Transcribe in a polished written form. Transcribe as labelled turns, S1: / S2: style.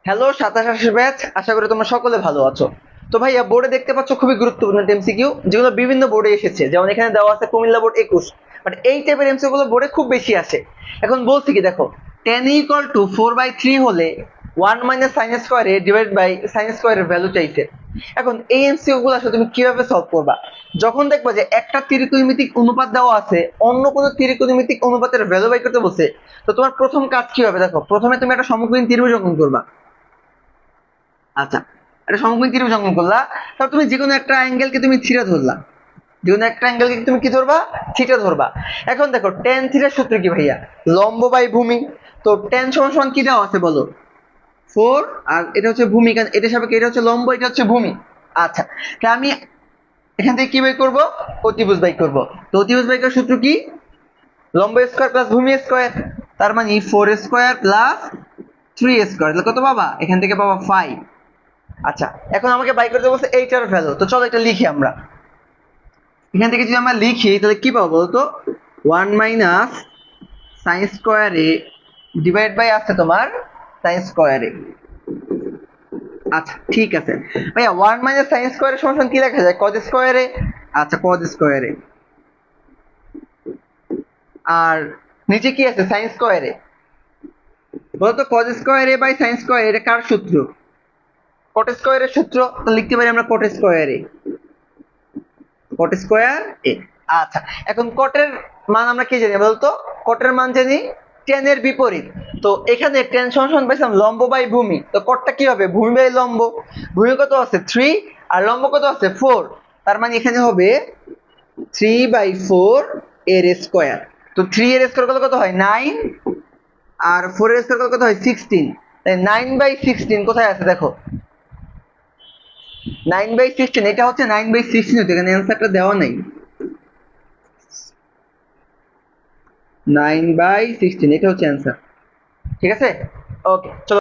S1: Hello 27 batch, আশা করি তোমরা সকলে ভালো আছো। তো ভাইয়া বোর্ডে দেখতে পাচ্ছ খুবই গুরুত্বপূর্ণ এমসিকিউ যেগুলো বিভিন্ন বোর্ডে এসেছে, যেমন এখানে দেওয়া আছে কুমিল্লা বোর্ড 21, বাট এই টাইপের এমসিকিউ গুলো বোর্ডে খুব বেশি আসে। এখন বলছি কি দেখো, 10 = 4/3 হলে 1 - sin² ডিভাইড বাই sin² এর ভ্যালু চাইছে। এখন এই এমসিকিউ গুলো আসলে তুমি কিভাবে সলভ করবা? যখন দেখবা যে একটা ত্রিকোণমিতিক অনুপাত দেওয়া আছে, অন্য কোনো ত্রিকোণমিতিক অনুপাতের ভ্যালু বাই করতে বলছে, তো তোমার প্রথম কাজ কি হবে? দেখো, প্রথমে তুমি একটা সমকোণী ত্রিভুজ অঙ্কন করবা। আচ্ছা, একটা সমকোণী ত্রিভুজ অঙ্কন করলা, তারপর তুমি যে কোনো একটা অ্যাঙ্গেলকে তুমি থিটা ধরলা। যে কোনো একটা অ্যাঙ্গেলকে তুমি কি ধরবা? থিটা ধরবা। এখন দেখো tan থিটার সূত্র কি ভাইয়া? লম্ব বাই ভূমি। তো tan সমান সমান কি দেওয়া আছে বলো? 4, আর এটা হচ্ছে ভূমি, কারণ এটা সাপেক্ষে এটা হচ্ছে লম্ব, এটা হচ্ছে ভূমি। আচ্ছা, তাহলে আমি এখান থেকে কি বাই করব? অতিভুজ বাই করব। তো অতিভুজ বাই করার সূত্র কি? লম্ব স্কয়ার প্লাস ভূমি স্কয়ার। তার মানে 4 স্কয়ার প্লাস 3 স্কয়ার, তাহলে কত পাবা? এখান থেকে পাবা 5। আচ্ছা, এখন আমাকে বাই করতে বলছে এইটার ভ্যালু, তো চলো এটা লিখি আমরা। এখান থেকে যদি আমরা লিখি তাহলে কি পাবো বলতো? 1 - sin² ডিভাইড বাই আছে তোমার sin²। আচ্ছা ঠিক আছে ভাইয়া, 1 - sin² সমান কি লেখা যায়? cos²। আচ্ছা, cos²। আর নিচে কি আছে? sin²। বলতো cos² বাই sin² এটা কার সূত্র? cot² এর সূত্র। তো লিখতে পারি আমরা cot²। cot²। আচ্ছা, এখন কটের মান আমরা কি জানি বলতো? কটের মান জানি tan এর বিপরীত। তো এখানে tan সমান সমান পাইছিলাম লম্ব বাই ভূমি, তো কটটা কি হবে? ভূমি বাই লম্ব। ভূমি কত আছে? 3, আর লম্ব কত আছে? 4। তার মানে এখানে হবে 3/4 এর স্কয়ার। তো 3 এর স্কয়ার কত হয়? 9, আর 4 এর স্কয়ার কত হয়? 16। তাই 9/16 কোথায় আছে দেখো? 9/16, এটা হচ্ছে 9/16, এখানে অ্যান্সারটা দেওয়া নাই। 9/16 এটা হচ্ছে অ্যান্সার। ঠিক আছে, ওকে চলো।